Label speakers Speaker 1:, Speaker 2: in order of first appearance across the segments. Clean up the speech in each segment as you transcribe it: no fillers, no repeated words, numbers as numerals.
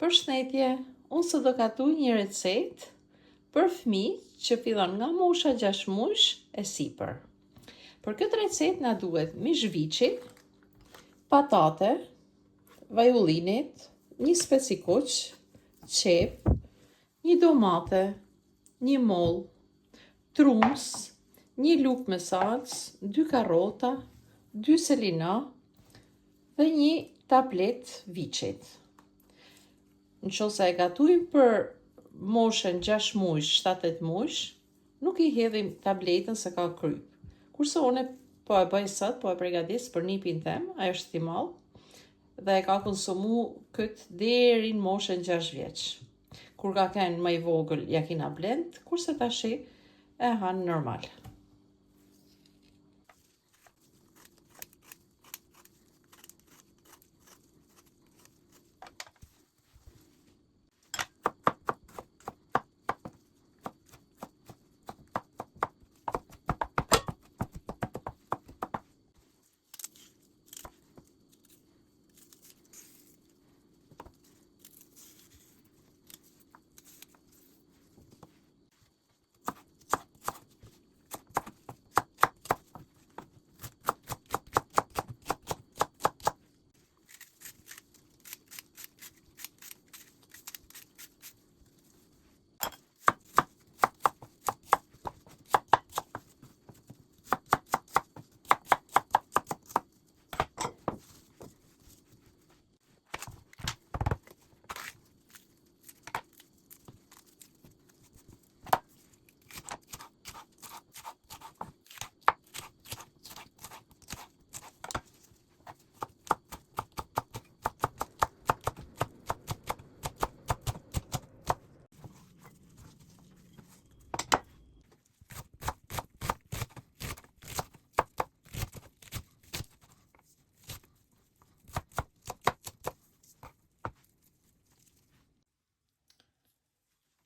Speaker 1: Përshëndetje, unë sot do gatuj një recetë për fëmijë që fillon nga mosha 6 muaj e sipër. Për këtë recetë na duhet mish viçi, patate, vaj ullinit, një speci kuq, qep, një domate, një moll, trums, një luk me salcë, 2 karrota, 2 selina dhe një tablet viçit. Në qoftë se e gatuim për moshën 6 muaj, 7-8 muaj, nuk i hedhim tabletën se ka kryp. Kurse unë po e bëj sot, po e përgatis për nipin tem, ajo është i madh dhe e ka konsumu këtë deri në moshën 6 vjeç. Kur ka qenë më i vogël, ja kina blend, kurse tashi e han normal.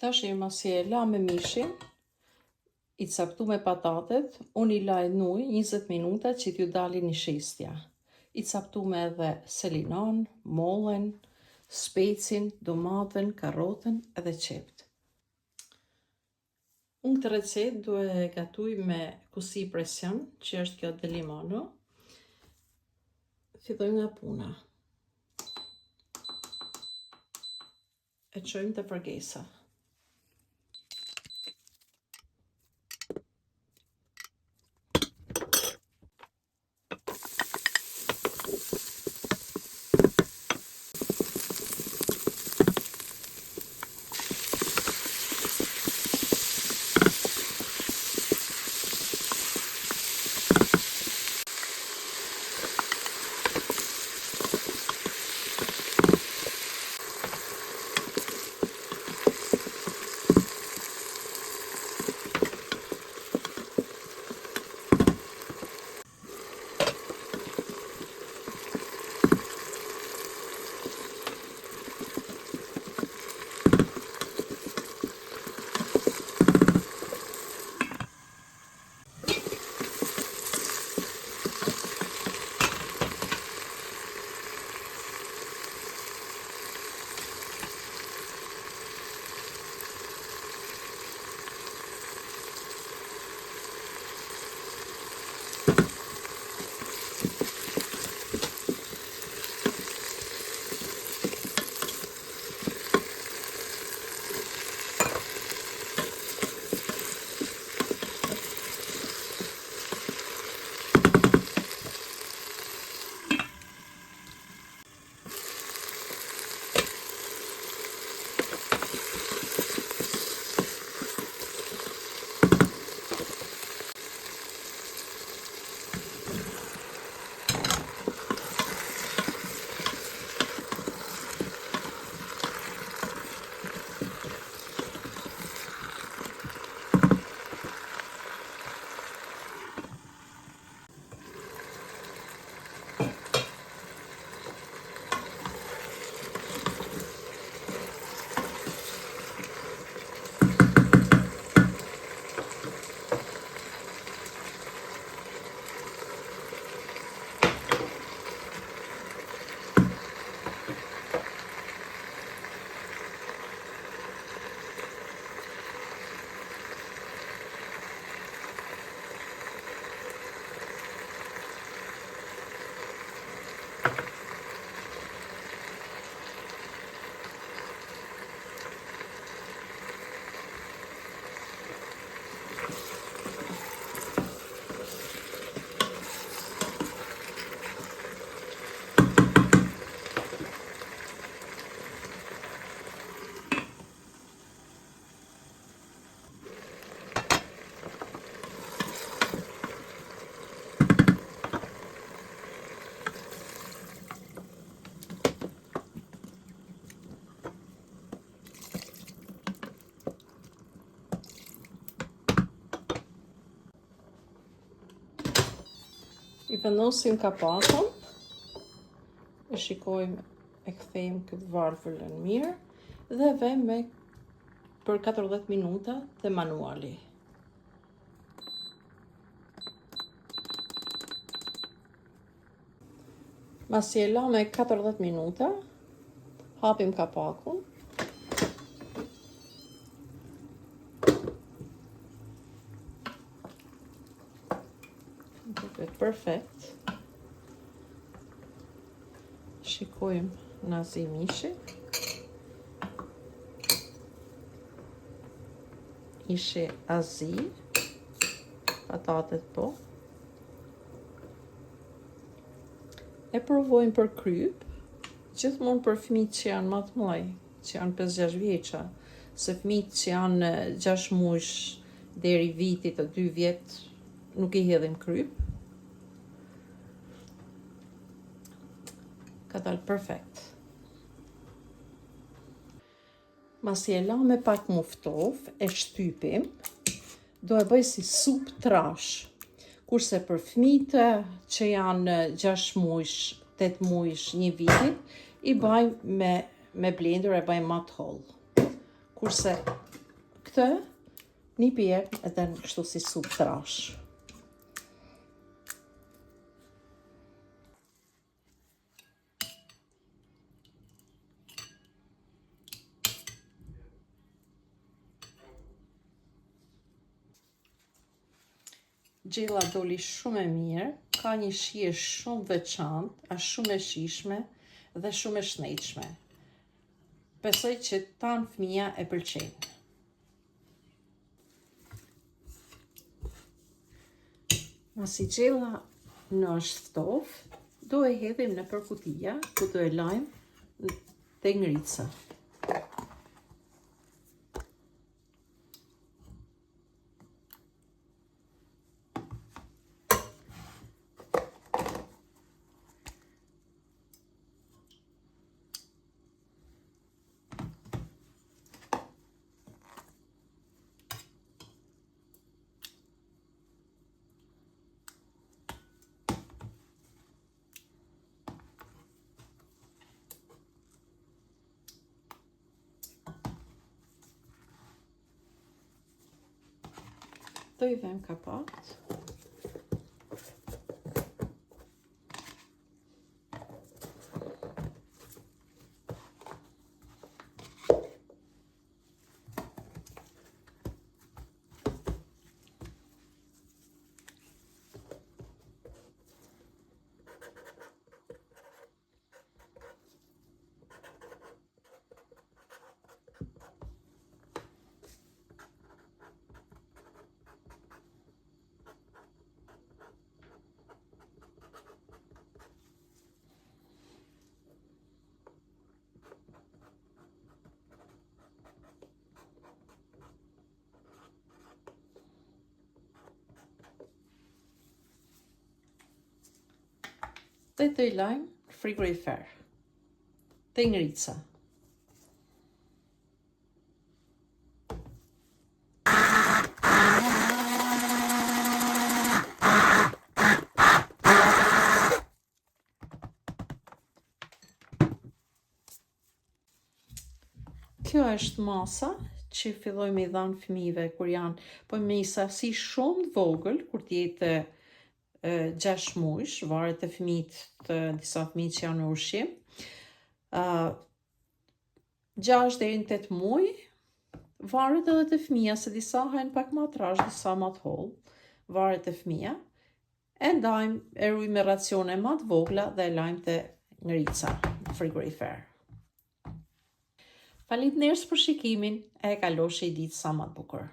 Speaker 1: Tash masi e la me mishin, i caktu me patatet, unë i laj në ujë 20 minuta që t'ju dalin një shistja. I caktu me edhe selinan, mollen, specin, domaten, karrotën edhe qept. Unë këtë recetë du e gatuj me kusi presion, që është kjo de limano. Filloj nga puna. E çojmë te përgesa. vendosim kapakun, e shikojmë, e kthejmë këtë varfëllën mirë dhe vëmë për 40 minuta te manuali. Masi e la me 40 minuta, hapim kapakun. Duket perfekt. Shikojmë nazi mishi. Ishi azi, patatet po. E provojmë për kryp, gjithmonë për fëmijët që janë më të mëdhenj, që janë 5-6 vjeça, se fëmijët që janë 6 muaj deri vitit të 2 vjet nuk I hedhim kryp. Ka dalë perfekt. Masi e la me pak muftof, e shtypim, do e bëj si sup trash. Kurse për fëmijët që janë 6 muaj, 8 muaj, 1 vitit, I bëjmë me blender, e bëjmë më të hollë. Kurse këtë një pjerë edhe kështu si sup trash. Gjella doli shumë e mirë, ka një shije shumë veçantë, është shumë e shijshme dhe shumë e shnetshme. Besoj që tanë fëmija e pëlqejnë. Masi gjella në është ftoftë, do e hedhim në për kutija, ku do e lajmë te ngrica. Do I vëmë kapat. Dhe të I lajmë frigorifer, te ngrica. Kjo është masa që fillojmë I dhanë fëmijëve kur janë, po me një sasi shumë të vogël, kur t'jetë 6 muaj, varet e fëmijët, të disa fëmijë që janë në ushqim. 6 deri në 8 muaj, varet edhe të fëmija, se disa hajnë pak më trash, disa më të hollë, varet e fëmija. E ndajmë, e rujmë me racione më të vogla dhe e lajmë te ngrica, frigorifer. Faleminderit për shikimin, e kaloshi ditë sa më të bukur.